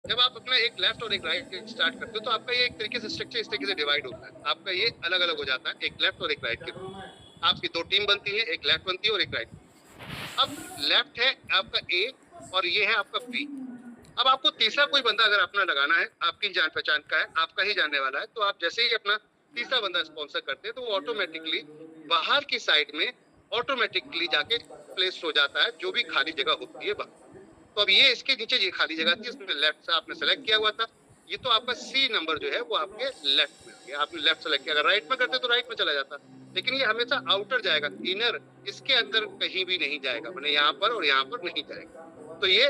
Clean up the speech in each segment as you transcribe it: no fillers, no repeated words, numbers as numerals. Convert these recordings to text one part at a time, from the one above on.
जब आप अपना एक लेफ्ट और एक राइट स्टार्ट करते हो तो आपका ये एक तरीके से स्ट्रक्चर इस तरीके से डिवाइड होता है, आपका ये अलग अलग हो जाता है, एक लेफ्ट और एक राइट के रूप में आपकी दो टीम बनती है, एक लेफ्ट बनती है और एक राइट। अब लेफ्ट है आपका ए और ये है आपका बी। अब आपको तीसरा कोई बंदा अगर अपना लगाना है, आपकी जान पहचान का है, आपका ही जानने वाला है, तो आप जैसे ही अपना तीसरा बंदा स्पॉन्सर करते हैं तो वो ऑटोमेटिकली बाहर की साइड में ऑटोमेटिकली जाके प्लेस हो जाता है, जो भी खाली जगह होती है बाहर। तो अब ये इसके नीचे ये खाली जगह थी, इसमें लेफ्ट से आपने सेलेक्ट किया हुआ था, ये तो आपका सी नंबर जो है वो आपके लेफ्ट में आ गया, आपने लेफ्ट सेलेक्ट किया। अगर राइट में करते तो राइट में चला जाता, लेकिन ये हमेशा आउटर जाएगा, इनर इसके अंदर कहीं भी नहीं जाएगा, मैंने यहाँ पर और यहाँ पर नहीं जाएगा। तो ये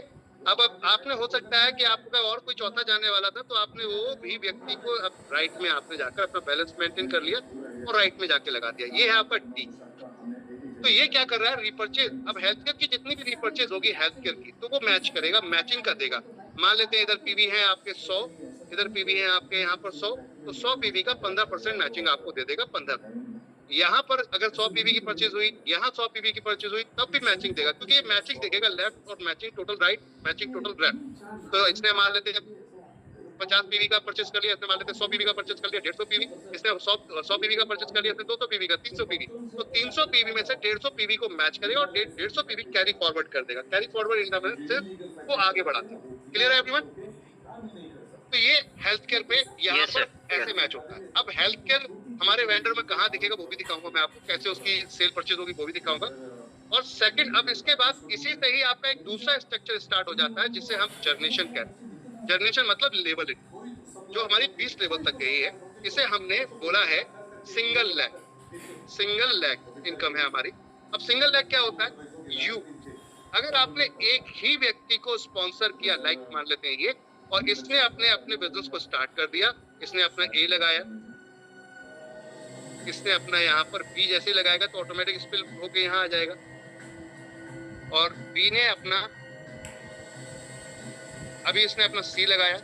अब आपने हो सकता है कि आपका और कोई चौथा जाने वाला था, तो आपने वो भी व्यक्ति को अब राइट में आपने जाकर अपना बैलेंस मेंटेन कर लिया और राइट में जाके लगा दिया। ये है आपका डी। तो ये क्या कर रहा है, रिपर्चेज। अब हेल्थ केयर की जितनी भी रिपर्चेज होगी हेल्थ केयर की, तो वो मैच करेगा, मैचिंग कर देगा। मान लेते हैं इधर पीवी है आपके 100, इधर पीवी है आपके यहाँ पर 100, तो 100 पीवी का 15% मैचिंग आपको दे देगा 15। यहाँ पर अगर 100 पीवी की परचेज हुई, यहाँ 100 पीवी की परचेज हुई, तब भी मैचिंग देगा, क्योंकि ये मैचिंग देखेगा लेफ्ट और matching total right, matching total left. तो इसने मान लेते हैं 50 पीवी का परचेज कर लिया, इसने मान लेते 100 पीवी का परचेज कर लिया 150 पीवी, इसने 100 पीवी का परचेज कर लिया, इसने 200 पीवी का 300 पीवी। तो 300 पीवी में से 150 पीवी को मैच करेगा और 150 पीवी कैरी फॉरवर्ड कर देगा। Carry forward in the sense वो आगे बढ़ाता है। क्लियर है एवरीवन? तो ये हेल्थ केयर पे यहाँ पर ऐसे मैच होता है। अब हेल्थ केयर हमारे वेंडर में कहाँ दिखेगा वो भी दिखाऊंगा मैं आपको, कैसे उसकी सेल परचेज होगी वो भी दिखाऊंगा। और सेकंड, अब इसके बाद इसी से ही आपका एक दूसरा स्ट्रक्चर स्टार्ट हो जाता है जिसे हम जर्नेशन कहते हैं। जर्नेशन मतलब लेवलिंग, जो हमारी 20 लेवल तक गई है, इसे हमने बोला है single lag. Single lag income है हमारी। अब सिंगल लैग क्या होता है? यू, अगर आपने एक ही व्यक्ति को स्पॉन्सर किया, लाइक मान लेते हैं ये, और इसने अपने अपने बिजनेस को स्टार्ट कर दिया, इसने अपना ए लगाया, इसने अपना यहाँ पर बी जैसे लगाएगा तो ऑटोमेटिक स्पिल होके यहाँ आ जाएगा, और बी ने अपना, अभी इसने अपना सी लगाया,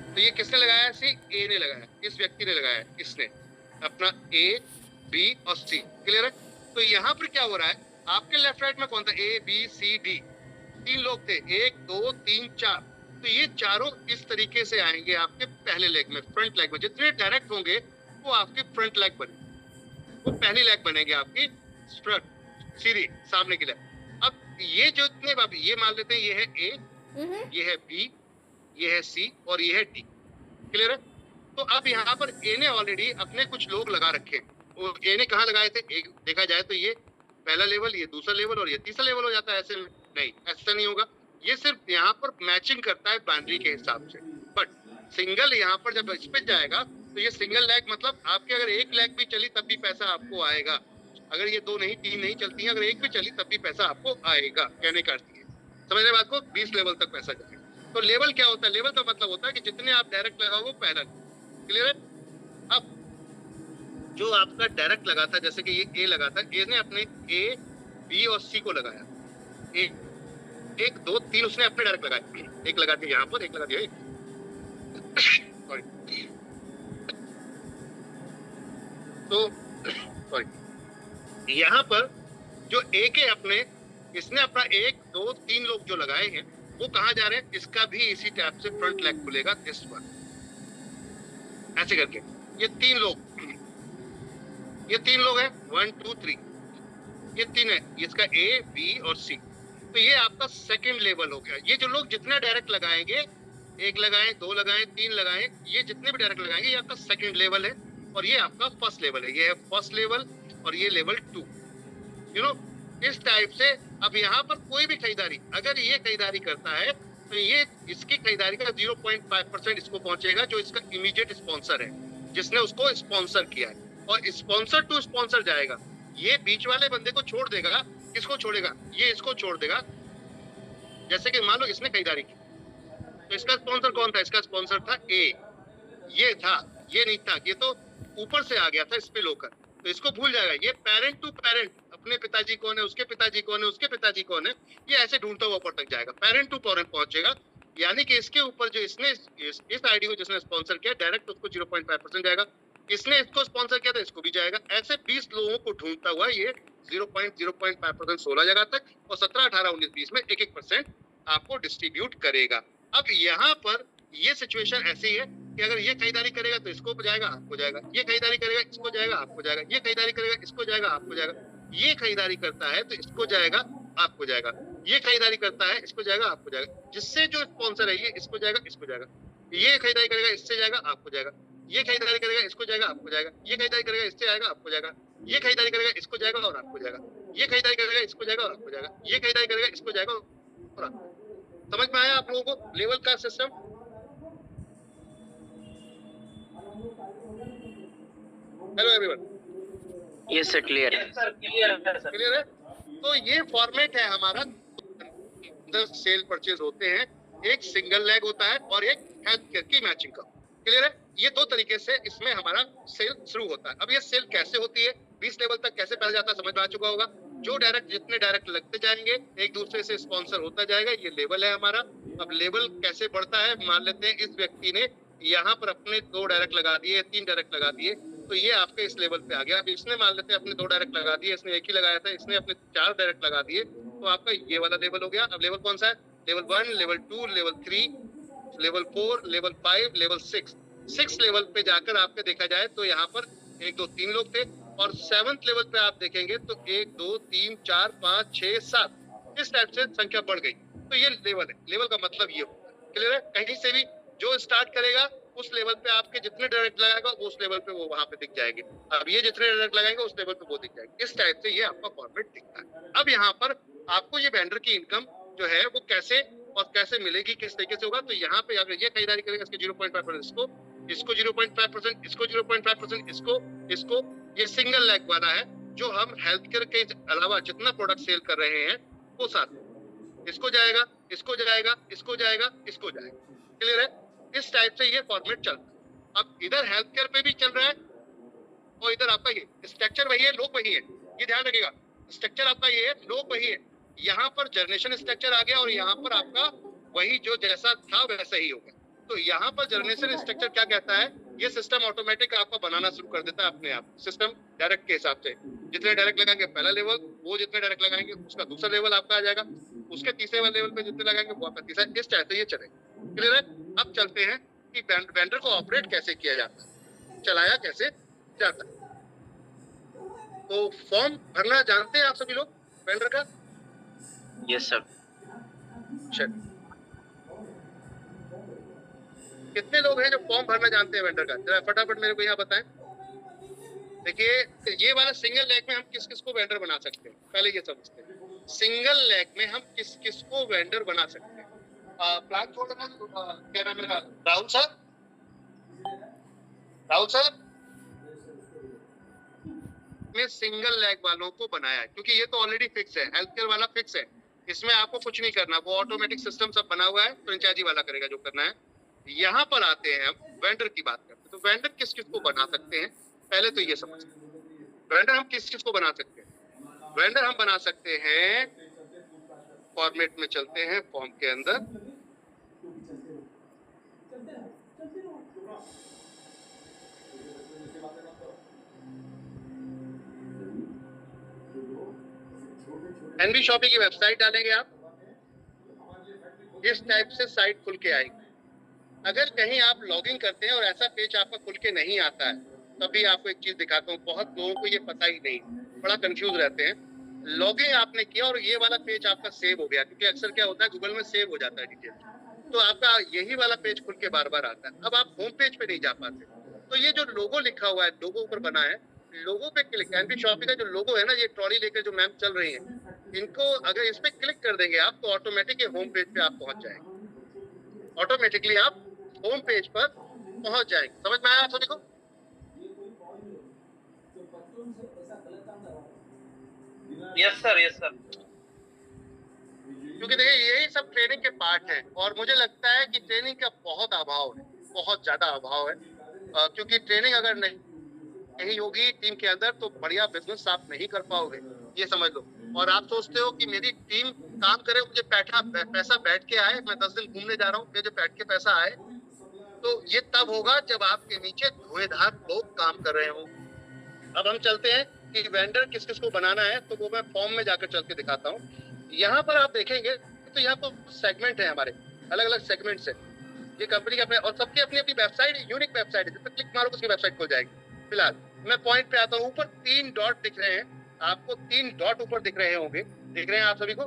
तो ये किसने लगाया? सी, ए ने लगाया, इस व्यक्ति ने लगाया, इसने अपना ए बी और सी। क्लियर है? तो यहाँ पर क्या हो रहा है, आपके लेफ्ट राइट में कौन था? ए बी सी डी, तीन लोग थे, 1 2 3 4। तो ये चारों इस तरीके से आएंगे आपके पहले लेग में, फ्रंट लेग में। जितने डायरेक्ट होंगे वो आपके फ्रंट लेग बने, वो पहली लेग बनेगी आपकी सीधी सामने की लेग। अब ये जो इतने, ये मान लेते हैं ये है ए, ये है बी, ये है सी और ये है डी। क्लियर है? तो अब यहाँ पर ए ने ऑलरेडी अपने कुछ लोग लगा रखे। वो ए ने कहाँ लगाए थे? एक देखा जाए तो ये पहला लेवल, ये दूसरा लेवल और ये तीसरा लेवल हो जाता है। ऐसे नहीं, ऐसा नहीं होगा। ये सिर्फ यहाँ पर मैचिंग करता है बाउंड्री के हिसाब से। बट सिंगल यहाँ पर जब इस पे जाएगा तो ये सिंगल लेग, मतलब आपके अगर एक लेग भी चली तब भी पैसा आपको आएगा। अगर ये 2 नहीं 3 नहीं चलती है, अगर एक भी चली तब भी पैसा आपको आएगा। कहने का अर्थ है, समझ रहे बात को? 20 लेवल तक पैसा जाएगा। तो लेवल क्या होता है? लेवल का मतलब होता है कि जितने आप डायरेक्ट लगाओगे पहला। क्लियर है? अब जो आपका डायरेक्ट लगा था, जैसे कि ये ए लगा था, ए ने अपने ए बी और सी को लगाया, ए 1 2 3 उसने अपने डायरेक्ट लगाया, एक लगा दिया यहाँ पर, एक लगा दिया तो सॉरी, यहाँ पर जो ए के अपने, इसने अपना 1 2 3 लोग जो लगाए हैं वो कहाँ जा रहे हैं? इसका भी इसी टाइप से फ्रंट लेग खुलेगा, दिस वन, ऐसे करके। ये 3 लोग, ये 3 लोग हैं, 1 2 3, ये 3 है, इसका ए बी और सी। तो ये आपका सेकंड लेवल हो गया। ये जो लोग जितने डायरेक्ट लगाएंगे, 1 लगाएं 2 लगाएं 3 लगाएं, ये जितने भी डायरेक्ट लगाएंगे, ये आपका सेकंड लेवल है और ये आपका फर्स्ट लेवल है। ये है फर्स्ट लेवल और ये लेवल 2। यू नो, इस टाइप से। अब यहाँ पर कोई भी खरीदारी, अगर ये खरीदारी करता है तो ये इसकी खरीदारी का 0.5% इसको पहुंचेगा, जो इसका इमीडिएट स्पॉन्सर है, जिसने उसको स्पॉन्सर किया है। और स्पॉन्सर टू स्पॉन्सर जाएगा, ये बीच वाले बंदे को छोड़ देगा। किसको छोड़ेगा? ये इसको छोड़ देगा। जैसे कि मान लो इसने खरीदारी की, तो इसका स्पॉन्सर कौन था? इसका स्पॉन्सर था ए, ये था, ये नहीं था, ये तो ऊपर से आ गया था स्पिल होकर, तो इसको भूल जाएगा। ये पेरेंट टू पेरेंट, अपने पिताजी कौन है, उसके पिताजी कौन है, उसके पिताजी कौन है, ये ऐसे ढूंढता हुआ ऊपर तक जाएगा, पेरेंट टू पेरेंट पहुंचेगा। यानी कि इसके ऊपर जो इसने इस आईडी को जिसने स्पॉन्सर किया, डायरेक्ट उसको 0.5% जाएगा। इसने इसको स्पॉन्सर किया था, इसको भी जाएगा। ऐसे 20 लोगों को ढूंढता हुआ ये 0.5% 16 जगह तक, और 17 18 19 20 में 1-1% आपको डिस्ट्रीब्यूट करेगा। अब यहाँ पर ये सिचुएशन ऐसी है कि अगर ये खरीदारी करेगा तो इसको जाएगा, आपको जाएगा, ये खरीदारी करेगा इसको जाएगा, आपको जाएगा, ये खरीदारी करेगा इसको जाएगा, आपको जाएगा, ये खरीदारी करता है तो इसको जाएगा, आपको जाएगा, ये खरीदारी करता है इसको जाएगा, आपको जाएगा, जिससे जो स्पॉन्सर है ये इसको जाएगा, इसको जाएगा, ये खरीदारी करेगा इससे जाएगा, आपको जाएगा, ये खरीदारी करेगा इसको जाएगा, आपको जाएगा, ये खरीदारी करेगा इससे जाएगा, आपको जाएगा, ये खरीदारी करेगा इसको जाएगा और आपको जाएगा, ये खरीदारी करेगा इसको जाएगा और आपको जाएगा, ये खरीदारी करेगा इसको जाएगा और आपको। समझ में आया आप लोगों को लेवल का system? Hello everyone. Yes sir, clear है सर, क्लियर है। तो ये फॉर्मेट है हमारा, सेल परचेज होते हैं, एक सिंगल लेग होता है और एक हेल्थ केयर की मैचिंग का। क्लियर है। ये दो तरीके से इसमें हमारा सेल शुरू होता है। अब ये सेल कैसे होती है, 20 लेवल तक कैसे पहल जाता है, समझ में आ चुका होगा। जो डायरेक्ट जितने डायरेक्ट लगते जाएंगे एक दूसरे से स्पॉन्सर होता जाएगा, ये लेवल है हमारा। अब लेवल कैसे बढ़ता है, मान लेते हैं इस व्यक्ति ने यहाँ पर अपने 2 डायरेक्ट लगा दिए, 3 डायरेक्ट लगा दिए, तो ये आपके इस लेवल पे आ गया। अब इसने मान लेते हैं अपने 2 डायरेक्ट लगा दिए, इसने एक ही लगाया था, इसने अपने 4 डायरेक्ट लगा दिए, तो आपका ये वाला लेवल हो गया। अब लेवल कौन सा है, level 1, level 2, level 3, level 4, level 5, level 6 level पे जाकर आपके देखा जाए तो यहाँ पर 1 2 3 लोग थे, और 7th लेवल पे आप देखेंगे तो 1 2 3 4 5 6 7 इस टाइप से संख्या बढ़ गई। तो ये लेवल है। लेवल का मतलब ये होता है। क्लियर है। कहीं से भी जो स्टार्ट करेगा उस लेवल पे आपके जितने डायरेक्ट लगाएगा उस लेवल पे वो वहां पे दिख जाएंगे। अब ये जितने डायरेक्ट लगाएंगे उस लेवल पे वो दिख जाएंगे। इस टाइप से ये आपका फॉर्मेट दिखता है। अब यहाँ पर आपको ये वेंडर की इनकम जो है वो कैसे और कैसे मिलेगी, किस तरीके से होगा, तो यहाँ पे अगर ये खरीदारी करेगा इसके 0.5%, इसको 0.5%, इसको 0.5%, इसको ये सिंगल लेग वाला है जो हम हेल्थ केयर के अलावा जितना प्रोडक्ट सेल कर रहे हैं वो साथ इसको जाएगा, इसको जाएगा, इसको जाएगा, इसको जाएगा। क्लियर है। इस टाइप से ये फॉर्मेट चलता है। अब इधर हेल्थ केयर पे भी चल रहा है और इधर आपका ये स्ट्रक्चर वही है, लोग वही है, ये ध्यान रखिएगा। स्ट्रक्चर आपका ये है, लोग वही है। यहाँ पर जनरेशन स्ट्रक्चर आ गया और यहाँ पर आपका वही जो जैसा था वैसा ही होगा। तो यहाँ पर जनरेशन स्ट्रक्चर क्या कहता है, ये सिस्टम ऑटोमेटिक आपका बनाना शुरू कर देता है अपने आप। सिस्टम डायरेक्ट के हिसाब से जितने डायरेक्ट लगाएंगे पहला लेवल, वो जितने डायरेक्ट लगाएंगे उसका दूसरा लेवल आपका आ जाएगा, उसके तीसरे वाले लेवल पे जितने लगाएंगे वो आपका तीसरा। इस टाइप से ये चलेगा। क्लियर है। अब चलते हैं कि वेंडर को ऑपरेट कैसे किया जाता है, चलाया कैसे जाता है। तो फॉर्म भरना जानते हैं आप सभी लोग वेंडर का? Yes sir. चलिए, कितने लोग हैं जो फॉर्म भरना जानते हैं वेंडर का, जरा फटाफट मेरे को यहाँ बताएं। देखिए ये वाला सिंगल लेग में हम किस किस को वेंडर बना सकते हैं, पहले ये समझते हैं। सिंगल लेग में हम किस किस को वेंडर बना सकते हैं। प्लान छोड़ देना, क्या नाम है, राहुल सर, राहुल सर ने सिंगल लेग वालों को बनाया है क्योंकि ये तो ऑलरेडी फिक्स है, हेल्थ केयर वाला फिक्स है, इसमें आपको कुछ नहीं करना, वो ऑटोमेटिक सिस्टम सब बना हुआ है, फ्रेंचाइजी वाला करेगा जो करना है। यहाँ पर आते हैं हम वेंडर की बात करते हैं। तो वेंडर किस किस को बना सकते हैं, पहले तो ये समझते हैं। वेंडर हम किस किस को बना सकते हैं। वेंडर हम बना सकते हैं, फॉर्मेट में चलते हैं, फॉर्म के अंदर एनबी शॉपिंग की वेबसाइट डालेंगे आप, इस टाइप से साइट खुल के आएगी। अगर कहीं आप लॉगिन करते हैं और ऐसा पेज आपका खुल के नहीं आता है, तभी आपको एक चीज दिखाता हूँ, बहुत लोगों को ये पता ही नहीं, बड़ा कंफ्यूज रहते हैं। लॉगिन आपने किया और ये वाला पेज आपका सेव हो गया, क्योंकि अक्सर क्या होता है गूगल में सेव हो जाता है डिटेल, तो आपका यही वाला पेज खुल के बार बार आता है। अब आप होम पेज पे नहीं जा पाते, तो ये जो लोगो लिखा हुआ है, लोगो ऊपर बना है, लोगो पे क्लिक, एनबी शॉपिंग का जो लोगो है ना, ये ट्रॉली लेकर जो मैम चल रही है, इनको अगर इस पे क्लिक कर देंगे आप तो ऑटोमेटिक ये होम पेज पे आप पहुंच जाएंगे। ऑटोमेटिकली आप होम पेज पर पहुंच जाएंगे। समझ में आया आप सभी को? Yes sir, yes sir. क्योंकि देखिए यही सब ट्रेनिंग के पार्ट है और मुझे लगता है कि ट्रेनिंग का बहुत अभाव है, बहुत ज्यादा अभाव है। क्योंकि ट्रेनिंग अगर नहीं होगी टीम के अंदर तो बढ़िया बिजनेस आप नहीं कर पाओगे, ये समझ लो। और आप सोचते हो कि मेरी टीम काम करे, मुझे पैसा बैठ के आए, मैं 10 दिन घूमने जा रहा हूँ, मुझे बैठ के पैसा आए, तो ये तब होगा जब आपके नीचे धुएंधार लोग काम कर रहे हो। अब हम चलते हैं कि वेंडर किस किस को बनाना है, तो वो मैं फॉर्म में जाकर चल के दिखाता हूँ। यहाँ पर आप देखेंगे तो यहाँ पर सेगमेंट है हमारे, अलग अलग सेगमेंट्स है। ये कंपनी के अपने और सबकी अपनी अपनी वेबसाइट, यूनिक वेबसाइट है। जिस पर क्लिक मारोगे उसकी वेबसाइट खुल जाएगी। फिलहाल मैं पॉइंट पे आता हूँ। ऊपर 3 डॉट दिख रहे हैं आपको, 3 डॉट ऊपर दिख रहे होंगे, दिख रहे हैं आप सभी को?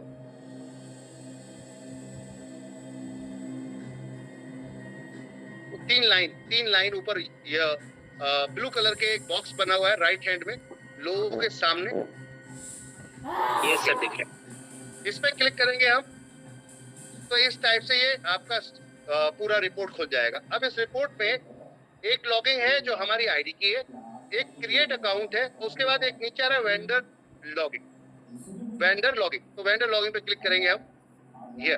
तो 3 लाइन ऊपर ब्लू कलर के एक बॉक्स बना हुआ है राइट हैंड में लोगों के सामने। यस सर, दिख रहा है। इस पे क्लिक करेंगे हम तो इस टाइप से ये आपका पूरा रिपोर्ट खुल जाएगा। अब इस रिपोर्ट में एक लॉगिंग है जो हमारी आईडी की है, एक क्रिएट अकाउंट है, उसके बाद एक नीचे आ रहा है वेंडर लॉगिंग। वेंडर लॉगिंग, तो वेंडर लॉगिंग पे क्लिक करेंगे हम। ये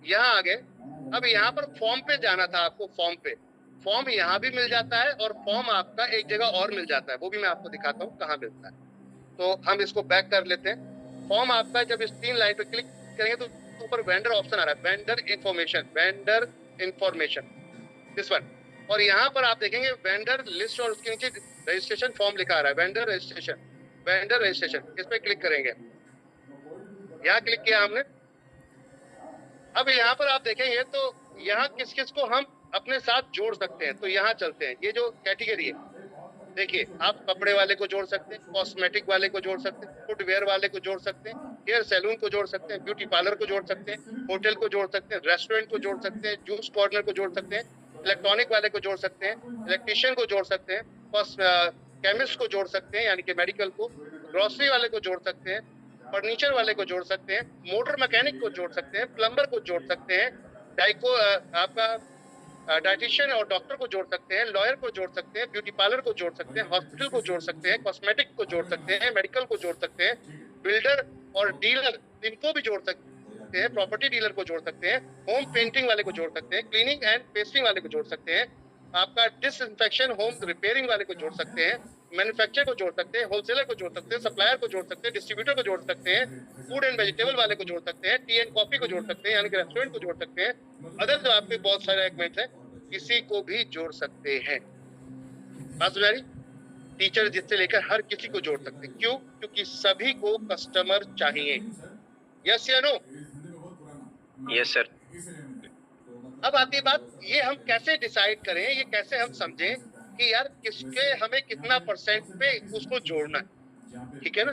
यहाँ आ गए। अब यहाँ पर फॉर्म पे जाना था आपको। फॉर्म यहाँ भी मिल जाता है और फॉर्म आपका एक जगह और मिल जाता है, वो भी मैं आपको दिखाता हूँ कहाँ मिलता है। तो हम इसको बैक कर लेते हैं। फॉर्म आपका जब इस 3 लाइन पे क्लिक करेंगे तो ऊपर वेंडर ऑप्शन आ रहा है, वेंडर इंफॉर्मेशन, दिस वन। और यहाँ पर आप देखेंगे वेंडर लिस्ट और उसके नीचे रजिस्ट्रेशन फॉर्म लिखा आ रहा है, वेंडर रजिस्ट्रेशन। इस पे क्लिक करेंगे। यहाँ क्लिक किया हमने। अब यहाँ पर आप देखेंगे तो यहाँ किस किस को हम अपने साथ जोड़ सकते हैं। तो यहाँ चलते हैं। ये जो कैटेगरी है, देखिए, आप कपड़े वाले को जोड़ सकते हैं, कॉस्मेटिक वाले को जोड़ सकते हैं, फुटवेयर वाले को जोड़ सकते हैं, हेयर सैलून को जोड़ सकते हैं, ब्यूटी पार्लर को जोड़ सकते हैं, होटल को जोड़ सकते हैं, रेस्टोरेंट को जोड़ सकते हैं, जूस कॉर्नर को जोड़ सकते हैं, इलेक्ट्रॉनिक वाले को जोड़ सकते हैं, इलेक्ट्रिशियन को जोड़ सकते हैं, केमिस्ट को जोड़ सकते हैं यानी कि मेडिकल को, ग्रोसरी वाले को जोड़ सकते हैं, फर्नीचर वाले को जोड़ सकते हैं, मोटर मैकेनिक को जोड़ सकते हैं, प्लम्बर को जोड़ सकते हैं, आपका डाइटिशियन और डॉक्टर को जोड़ सकते हैं, लॉयर को जोड़ सकते हैं, ब्यूटी पार्लर को जोड़ सकते हैं, हॉस्पिटल को जोड़ सकते हैं, कॉस्मेटिक को जोड़ सकते हैं, मेडिकल को जोड़ सकते हैं, बिल्डर और डीलर इनको भी जोड़ सकते हैं, प्रॉपर्टी डीलर को जोड़ सकते हैं, होम पेंटिंग वाले को जोड़ सकते हैं, क्लीनिंग एंड पेस्टिंग वाले को जोड़ सकते हैं, आपका डिसइंफेक्शन होम रिपेयरिंग वाले को जोड़ सकते हैं, मैन्युफैक्चरर को जोड़ सकते हैं, होलसेलर को जोड़ सकते हैं, सप्लायर को जोड़ सकते हैं, डिस्ट्रीब्यूटर को जोड़ सकते हैं, फूड एंड वेजिटेबल वाले को जोड़ सकते हैं, टी एंड कॉफी को जोड़ सकते हैं यानी कि रेस्टोरेंट को जोड़ सकते हैं, अदर जो आपके बहुत सारे सेगमेंट है किसी को भी जोड़ सकते हैं। बात समझ आ रही? टीचर जिससे लेकर हर किसी को जोड़ सकते हैं। क्यों? क्योंकि सभी को कस्टमर चाहिए। यस या नो? Yes sir. अब आती है बात, ये हम कैसे डिसाइड करें, ये कैसे हम समझें कि यार किसके हमें कितना परसेंट पे उसको जोड़ना है। ठीक है ना?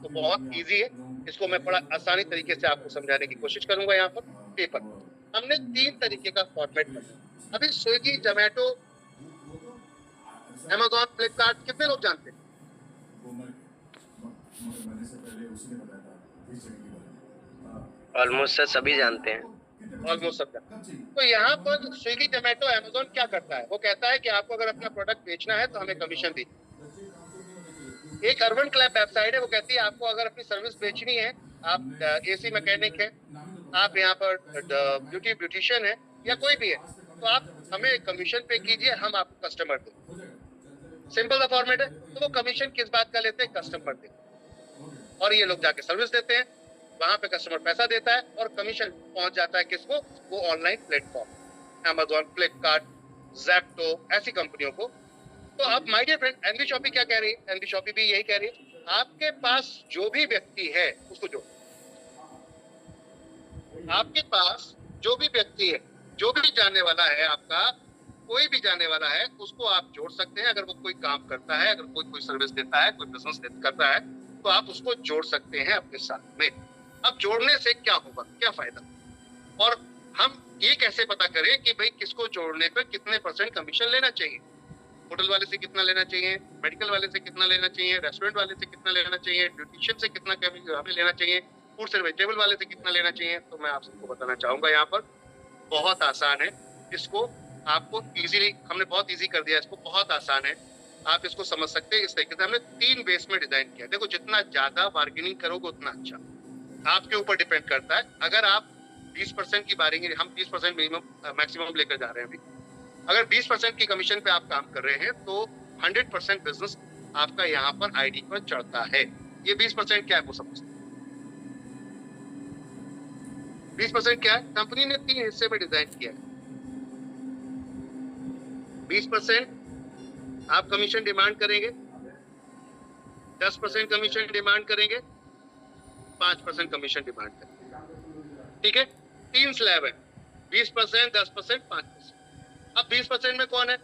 तो बहुत इजी है। इसको मैं बड़ा आसानी तरीके से आपको समझाने की कोशिश करूंगा। यहाँ पर पेपर हमने 3 तरीके का फॉर्मेट बनाया। अभी स्विगी, जोमेटो, अमेजॉन, फ्लिपकार्ट कितने लोग जानते हैं? ऑलमोस्ट सर सभी जानते हैं। ऑलमोस्ट सब जानते हैं। तो यहाँ पर स्विगी, जोमेटो, अमेजॉन क्या करता है? वो कहता है कि आपको अगर अपना प्रोडक्ट बेचना है तो हमें कमीशन दीजिए। एक अर्बन क्लैब वेबसाइट है, वो कहती है आपको अगर अपनी सर्विस बेचनी है, आप एसी मैकेनिक है, आप यहाँ पर ब्यूटिशियन है या कोई भी है, तो आप हमें कमीशन पे कीजिए, हम आपको कस्टमर दें। सिंपल सा फॉर्मेट है। तो वो कमीशन किस बात का लेते हैं? कस्टमर देते हैं। और ये लोग जाके सर्विस देते हैं, वहां पे कस्टमर पैसा देता है और कमीशन पहुंच जाता है किसको? वो online platform, Amazon, Flipkart, Zepto, ऐसी कंपनियों को। तो अब my dear friend, NV shoppy क्या कह रही है? एनवी शॉपी भी यही कह रही है, आपके पास जो भी व्यक्ति है उसको जोड़ो। आपके पास जो भी व्यक्ति है, जो भी जानने वाला है, आपका कोई भी जानने वाला है, उसको आप जोड़ सकते हैं। अगर वो कोई काम करता है, अगर कोई सर्विस देता है, कोई बिजनेस करता है, तो आप उसको जोड़ सकते हैं अपने साथ में। अब जोड़ने से क्या होगा, क्या फायदा, और हम ये कैसे पता करें कि भाई किसको जोड़ने पर कितने परसेंट कमीशन लेना चाहिए? होटल वाले से कितना लेना चाहिए, मेडिकल वाले से कितना लेना चाहिए, रेस्टोरेंट वाले से कितना लेना चाहिए, ब्यूटिशियन से कितना हमें लेना चाहिए, फूड एंड वेजिटेबल वाले से कितना लेना चाहिए? तो मैं आप सबको बताना चाहूंगा, यहाँ पर बहुत आसान है। इसको आपको इजीली, हमने बहुत इजी कर दिया इसको, बहुत आसान है, आप इसको समझ सकते हैं। इस तरीके से हमने 3 बेस में डिजाइन किया। देखो, जितना ज्यादा बार्गेनिंग करोगे उतना अच्छा, आपके ऊपर डिपेंड करता है। अगर आप 20% की बार्गेनिंग, हम 20% मिनिमम मैक्सिमम लेकर जा रहे हैं अभी, अगर 20% की कमीशन पे आप काम कर रहे हैं तो 100% बिजनेस आपका यहाँ पर आईडी पर चढ़ता है। ये 20% क्या है वो समझते हैं। 20% क्या है? कंपनी ने 3 हिस्से में डिजाइन किया है। 20% आप कमीशन डिमांड करेंगे, 10% कमीशन डिमांड करेंगे, 5% कमीशन डिमांड करेंगे। ठीक है? 3 स्लैब है, 20%, 10%, 5%। अब 20% में कौन है?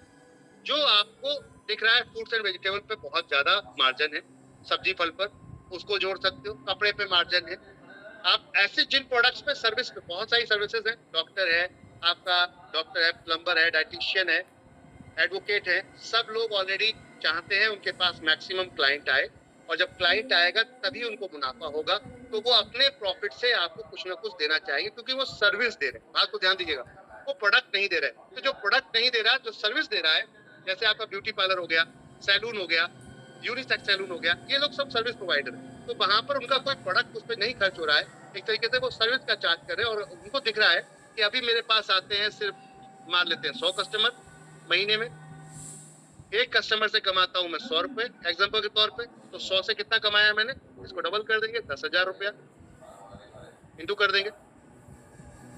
जो आपको दिख रहा है फ्रूट्स एंड वेजिटेबल पे बहुत ज्यादा मार्जिन है, सब्जी फल पर उसको जोड़ सकते हो, कपड़े पे मार्जिन है। आप ऐसे जिन प्रोडक्ट्स पे सर्विस पे बहुत सारी सर्विसेज है, डॉक्टर है, आपका डॉक्टर है, प्लम्बर है, डाइटिशियन है, एडवोकेट है, सब लोग ऑलरेडी चाहते हैं उनके पास मैक्सिमम क्लाइंट आए, और जब क्लाइंट आएगा तभी उनको मुनाफा होगा। तो वो अपने प्रॉफिट से आपको कुछ ना कुछ देना चाहिए, क्योंकि वो सर्विस दे रहे हैं। बात को ध्यान दीजिएगा, वो प्रोडक्ट नहीं दे रहे। तो जो प्रोडक्ट नहीं दे रहा, जो सर्विस दे रहा है, जैसे आपका ब्यूटी पार्लर हो गया, सैलून हो गया, यूनिसेक्स सैलून हो गया, ये लोग सब सर्विस प्रोवाइडर है। तो वहां पर उनका कोई प्रोडक्ट उस पर नहीं खर्च हो रहा है, एक तरीके से वो सर्विस का चार्ज कर रहे हैं। और उनको दिख रहा है कि अभी मेरे पास आते हैं सिर्फ, मान लेते हैं 100 कस्टमर महीने में, एक कस्टमर से कमाता हूं मैं 100 रुपए एग्जाम्पल के तौर पे। तो 100 से कितना कमाया मैंने, इसको डबल कर देंगे, 10,000 रुपया इंटू कर देंगे,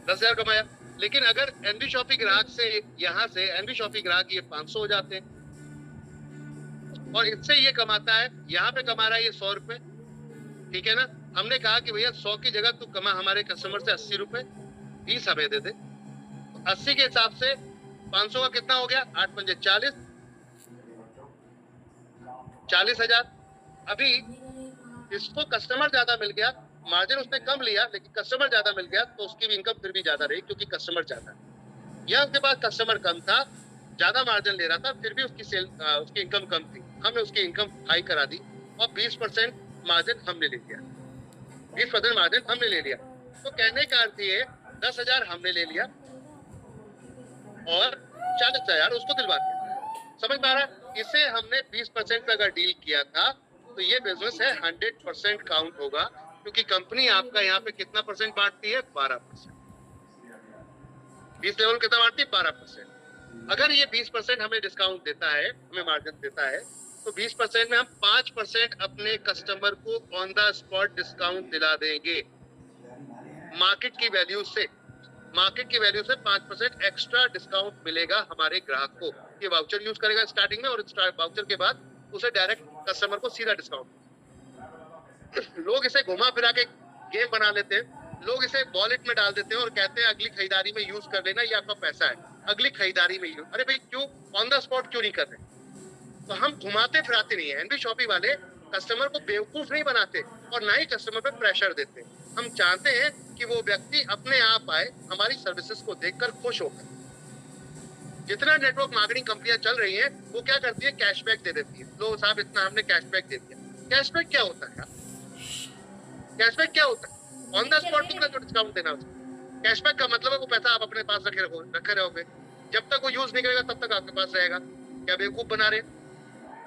10,000 कमाया। लेकिन अगर एनबी शॉपी ग्राहक से, यहाँ से एनबी शॉपी ग्राहक ये 500 हो जाते हैं, और इससे ये कमाता है, यहाँ पे कमा रहा है ये 100 रुपए, ठीक है ना। हमने कहा कि भैया 100 की जगह तू कमा हमारे कस्टमर से 80 रुपए, 20 हमें दे दे। 80 के हिसाब से 500 का कितना हो गया, 8 पंजे 40, 40,000। अभी इसको कस्टमर ज्यादा मिल गया, मार्जिन उसने कम लिया, लेकिन कस्टमर ज्यादा मिल गया, तो उसकी भी इनकम फिर भी ज्यादा रही, क्योंकि कस्टमर ज्यादा है। या उसके पास कस्टमर कम था, ज्यादा मार्जिन ले रहा था, फिर भी उसकी सेल, उसकी इनकम कम थी, हमने उसकी इनकम हाई करा दी, और 20% मार्जिन हमने ले लिया, 20% मार्जिन हमने ले लिया। तो कहने का अर्थ ये, 10,000 हमने ले लिया और 40,000 उसको दिलवा दिया। समझ पा रहा है? इसे हमने 20% पे अगर डील किया था, तो ये बिजनेस है 100% काउंट होगा, क्योंकि कंपनी आपका यहाँ पे कितना परसेंट बांटती है, 12%। 20 लेवल कितना बांटती है, 12%। अगर ये 20% हमें डिस्काउंट देता है, हमें मार्जिन देता है, तो 20% में हम 5% अपने कस्टमर को ऑन द स्पॉट डिस्काउंट दिला देंगे, मार्केट की वैल्यू से। मार्केट की वैल्यू से 5% एक्स्ट्रा डिस्काउंट मिलेगा हमारे ग्राहक को। ये वाउचर यूज करेगा स्टार्टिंग में, और वाउचर के बाद उसे डायरेक्ट कस्टमर को सीधा डिस्काउंट। लोग इसे घुमा फिरा के गेम बना लेते हैं, लोग इसे वॉलेट में डाल देते हैं और कहते हैं अगली खरीदारी में यूज कर लेना, ये आपका पैसा है, अगली खरीदारी में यूज। अरे भाई क्यों ऑन द स्पॉट क्यों नहीं कर रहे? तो हम घुमाते फिराते नहीं है। एनबी शॉपी वाले कस्टमर को बेवकूफ नहीं बनाते, और ना ही कस्टमर पे प्रेशर देते। हम चाहते हैं कि वो व्यक्ति अपने आप आए, हमारी सर्विसेज को देखकर खुश होकर। जितना नेटवर्क मार्केटिंग कंपनियां चल रही हैं, वो क्या करती है, कैशबैक दे देती है। लो साहब इतना हमने कैशबैक दे दिया। कैशबैक क्या होता है? कैशबैक क्या होता है? ऑन द स्पॉट कितना डिस्काउंट देना उसको। कैशबैक का मतलब है वो पैसा आप अपने पास रखे रहोगे, जब तक वो यूज नहीं करेगा तब तक आपके पास रहेगा। क्या बेवकूफ बना रहे?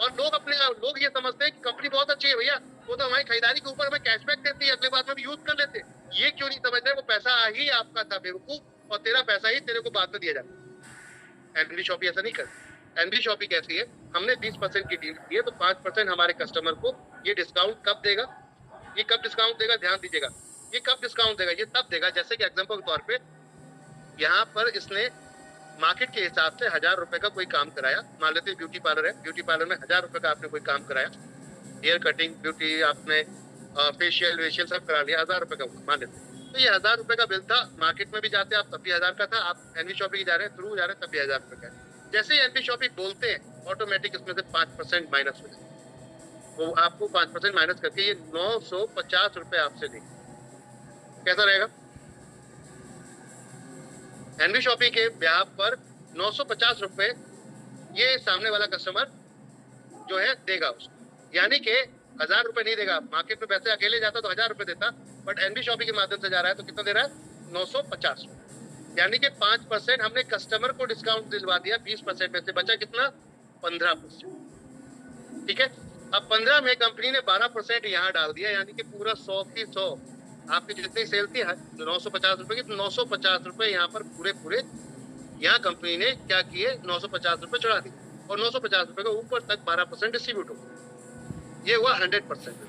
और लोग ये समझते हैं कि कंपनी बहुत अच्छी है भैया, वो तो हमारी खरीदारी के ऊपर हमें कैशबैक देती है, अगले बार में भी यूज कर लेते। ये क्यों नहीं समझ रहे, वो पैसा ही आपका था बेवकूफ, और तेरा पैसा ही तेरे को बाद में दिया जाता। एनबी शॉपी ऐसा नहीं करती। एनबी शॉपी कैसी है, हमने 20% की डील की है, तो 5% हमारे कस्टमर को ये डिस्काउंट कब देगा, ये कब डिस्काउंट देगा, ध्यान दीजिएगा, ये कब डिस्काउंट देगा, ये तब देगा जैसे कि एग्जांपल के तौर पे यहाँ पर इसने मार्केट के हिसाब से 1,000 रुपए का कोई काम कराया। मान लेते हैं ब्यूटी पार्लर है, ब्यूटी पार्लर में 1,000 रुपए का आपने कोई काम कराया, हेयर कटिंग, ब्यूटी, आपने फेशियल वेशियल सब करा लिया, 1,000 रुपए का मान लेते हैं। तो ये 1,000 रुपए का बिल था, मार्केट में भी जाते आप तब भी 1,000 का था, आप एनबी शॉपी जा रहे हैं, थ्रू जा रहे हैं, तब भी 1,000 रुपए का है। जैसे ही एनबी शॉपी बोलते हैं, ऑटोमेटिक इसमें से 5% माइनस हो जाए, वो आपको 5% माइनस करके ये 950 रुपए आपसे देंगे। कैसा रहेगा? एनबी शॉपी के ब्याह पर 950 रुपए ये सामने वाला कस्टमर जो है देगा उसको, यानी कि 1,000 रुपए नहीं देगा। मार्केट में पैसे अकेले जाता तो 1,000 रुपए देता, बट एनबी शॉपी के माध्यम से जा रहा है तो कितना दे रहा है, 950 रुपए। यानी कि 5% हमने कस्टमर को डिस्काउंट दिलवा दिया, 20% में से बचा कितना, 15%। ठीक है, अब 15 में कंपनी ने 12% यहाँ डाल दिया, यानी कि पूरा 100 की 100 आपकी जितनी सेल थी 950 रुपए की, तो 950 रुपए यहाँ पर पूरे यहाँ कंपनी ने क्या किए, 950 रुपए चढ़ा दी, और 950 रुपए का ऊपर तक 12% डिस्ट्रीब्यूट हो। ये हुआ 100%।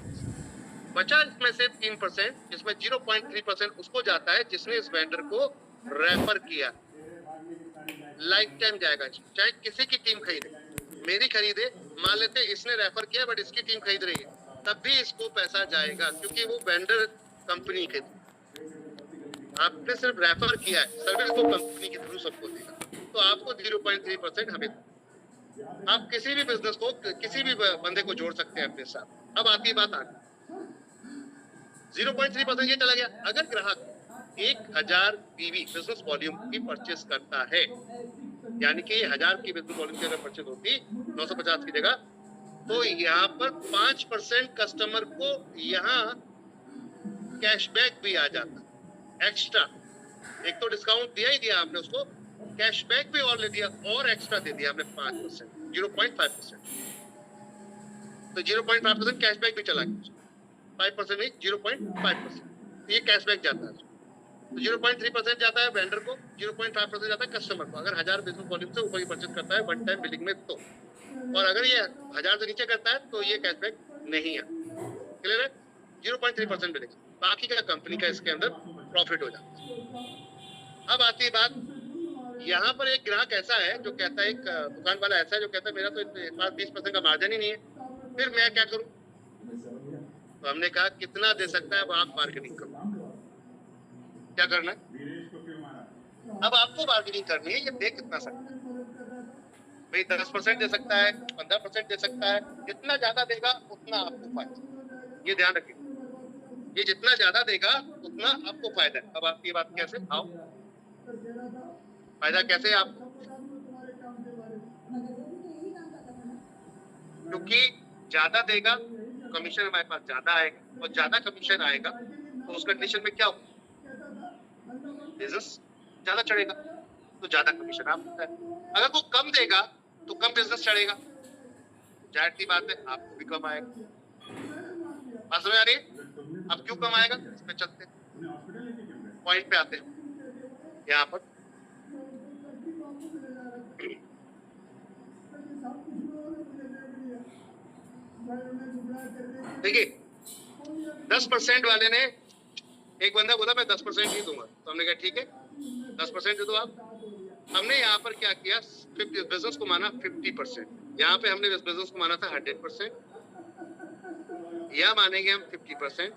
बचा इसमें से 3%, जिसमें 0.3% उसको जाता है जिसने इस वेंडर को रेफर किया। लाइफ टाइम जाएगा, चाहे किसी की टीम खरीदे, मेरी खरीदे, मान लेते इसने रेफर किया बट इसकी टीम खरीद रही है, तब भी इसको पैसा जाएगा, क्योंकि वो वेंडर कंपनी के। आपने सिर्फ रेफर किया है, सर्विस तो कंपनी के थ्रू सबको देगा, तो आपको 0.3% हमें। आप किसी भी बिजनेस को, किसी भी बंदे को जोड़ सकते हैं अपने साथ। अब आती है बात आगे, 0.3% ये चला गया। अगर ग्राहक 1000 पीवी बिजनेस वॉल्यूम की परचेस करता है, यानी कि 1000 की बिजनेस वॉल्यूम की अगर परचेस होती 950 की जगह, तो यहाँ पर 5% कस्टमर को यहाँ कैशबैक भी आ जाता एक्स्ट्रा। एक तो डिस्काउंट दिया ही दिया आपने उसको, कैशबैक भी और ले दिया और एक्स्ट्रा दे दिया आपने 5%, 0.5%। तो 0.5% कैशबैक भी चला गया, 5% नहीं 0.5%। ये कैशबैक जाता है। तो 0.3% जाता है वेंडर को, 0.5% जाता है कस्टमर को, अगर 1000 बिजनेस वॉल्यूम से ऊपर ही परचेज करता है वन टाइम बिलिंग में तो। और अगर ये 1000 से नीचे करता है तो ये कैशबैक नहीं है। क्लियर है? 0.3% मिलेगा, बाकी का कंपनी का इसके अंदर प्रॉफिट हो जाता है। अब आती है बात, यहाँ पर एक ग्राहक ऐसा है जो कहता है, एक दुकान वाला ऐसा है जो कहता है मेरा तो इस बार 20% का मार्जिन ही नहीं है, फिर मैं क्या करूं? तो हमने कहा कितना दे सकता है, अब आप बार्गेनिंग करो। क्या करना है? अब आपको बार्गेनिंग करनी है, ये दे कितना सकता है भाई? 10% दे सकता है, 15% दे सकता है, जितना ज्यादा देगा उतना आपको फायदा। ये ध्यान रखिए, ये जितना ज्यादा देगा उतना आपको फायदा है। अब आपकी बात कैसे आओ, फायदा कैसे आपको? क्योंकि ज्यादा देगा कमीशन हमारे पास ज्यादा आएगा, और ज्यादा कमीशन आएगा तो उस कंडीशन में क्या होगा? बिजनेस ज्यादा चढ़ेगा, तो ज्यादा कमीशन आपको है। अगर वो कम देगा तो कम बिजनेस चढ़ेगा, जाहिर सी बात है आपको भी कम आएगा। बात समझ आ रही है? अब क्यों कम आएगा, इस पे चलते पॉइंट पे आते हैं। यहाँ पर देखिए, 10% वाले ने, एक बंदा बोला मैं 10% ही दूंगा, तो हमने कहा ठीक है 10% दे दो आप। हमने यहाँ पर क्या किया, बिजनेस को माना 50%, यहाँ पे हमने बिजनेस को माना था 100%, यह मानेंगे हम 50%,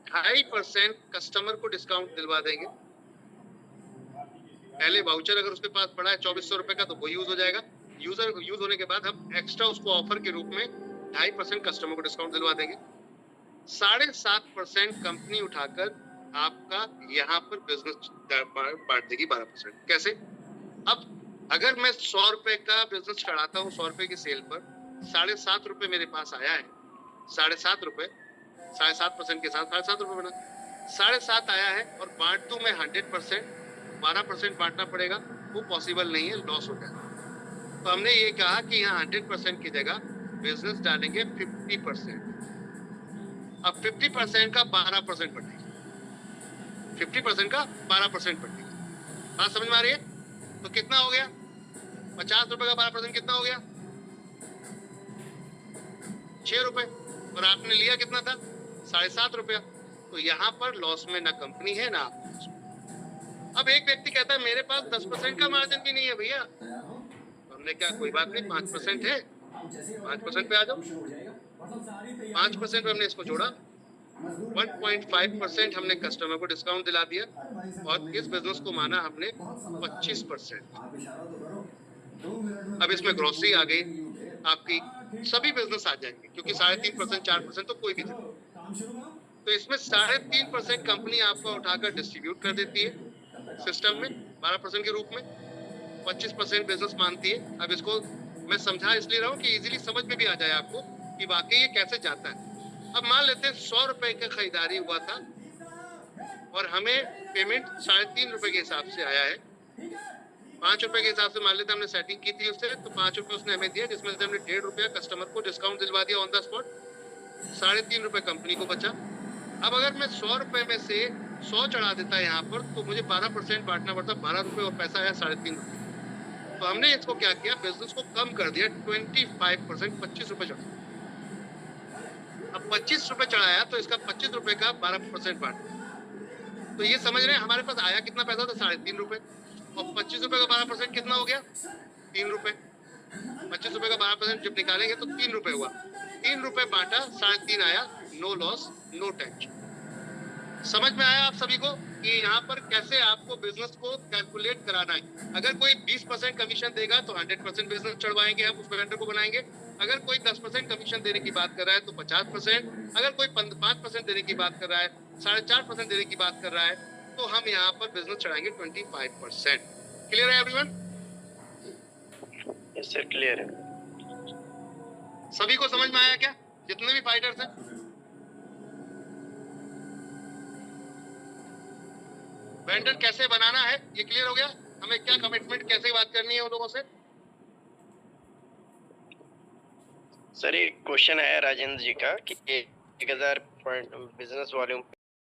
2.5% कस्टमर को डिस्काउंट दिलवा देंगे। पहले वाउचर अगर उसके पास पड़ा है 2400 रुपए का तो वो यूज हो जाएगा, यूज होने के बाद हम एक्स्ट्रा उसको ऑफर के रूप में 2.5% कस्टमर को डिस्काउंट दिलवा देंगे। 7.5% कंपनी उठाकर आपका यहाँ पर बिजनेस बांट देगी 12%। कैसे? अब अगर मैं 100 रुपए का बिजनेस चढ़ाता हूँ, 100 रुपए की सेल पर 7.5 रुपए मेरे पास आया है, 7.5 रुपए, 7.5% के साथ 7.5 रुपए बना, 7.5 आया है, और बांट दूं मैं 100%, 12% बांटना पड़ेगा, वो पॉसिबल नहीं है, लॉस हो जाएगा। तो हमने ये कहा कि यहाँ 100% की जगह बिजनेस डालेंगे 50%। अब 50% का 12% बढ़ेगा, 50% का 12% बढ़ेगा। बात समझ में आ रही है? तो कितना हो गया? 50 रुपए का 12% कितना हो गया? 6 रुपए, और आपने लिया कितना था? 7.5 रुपया। तो यहाँ पर लॉस में ना कंपनी है ना आप। अब एक व्यक्ति कहता है मेरे पास 10% का मार्जिन भी नहीं है भैया, तो हमने क्या, कोई बात नहीं 5% है, 5% पे आ जाओ। 5% पे हमने इसको जोड़ा, 1.5% हमने कस्टमर को डिस्काउंट दिला दिया, और इस बिजनेस को माना हमने 25%। अब इसमें ग्रोसरी आ गई, आपकी सभी बिजनेस आ जाएंगे, क्योंकि 3.5%, 4% तो कोई भी दे। तो इसमें 3.5% कंपनी आपको उठाकर डिस्ट्रीब्यूट कर देती है सिस्टम में 12% के रूप में, 25% बिजनेस मानती है। अब इसको मैं समझा इसलिए रहा हूँ कि इजीली समझ में भी आ जाए आपको कि वाकई ये कैसे जाता है। अब मान लेते हैं 100 रुपए की खरीदारी हुआ था और हमें पेमेंट 3.5 रुपए के हिसाब से आया है, 5 रुपए के हिसाब से मान लेते हमने सेटिंग की थी उससे, तो 5 रुपए उसने हमें दिया, जिसमें से हमने 1.5 रुपया कस्टमर को डिस्काउंट दिलवा दिया ऑन द स्पॉट, 3.5 रुपए कंपनी को बचा। अब अगर मैं 100 रुपए में से 100 चढ़ा देता है यहाँ पर, तो मुझे 12% बांटना पड़ता, 12 रुपए, और पैसा आया 3.5 रुपए। तो हमने इसको क्या किया, बिजनेस को कम कर दिया, 25%, 25 रुपए चढ़ा। अब 25 रुपए चढ़ाया तो इसका 25 रुपए का 12% बांटा। तो ये समझ रहे हैं हमारे पास आया कितना पैसा था? 3.5 रुपए, और 25 रुपए का 12% कितना हो गया? 3 रुपए। 25 रुपए का 12% जब निकालेंगे तो 3 रुपए हुआ, 3 रुपए बांटा, 3.5 आया, नो लॉस, नो टेंशन। समझ में आया आप सभी को कि यहाँ पर कैसे आपको बिजनेस को कैलकुलेट कराना है। अगर कोई 20% कमीशन देगा तो 100% बिजनेस चढ़वाएंगे, हम उस वेंडर को बनाएंगे। अगर कोई 10% कमीशन देने की बात कर रहा है तो 50%, अगर कोई 5% देने की बात कर रहा है, 4.5% देने की बात कर रहा है, तो हम यहाँ पर बिजनेस चढ़ाएंगे 25%। क्लियर है एवरीवन? यस सर, क्लियर है। सभी को समझ में आया क्या, जितने भी फाइटर्स हैं? वेंडर कैसे बनाना है ये क्लियर हो गया? हमें क्या कमिटमेंट, कैसे बात करनी है उन लोगों से? सर एक क्वेश्चन है राजेंद्र जी का कि 1000 बिजनेस वॉल्यूम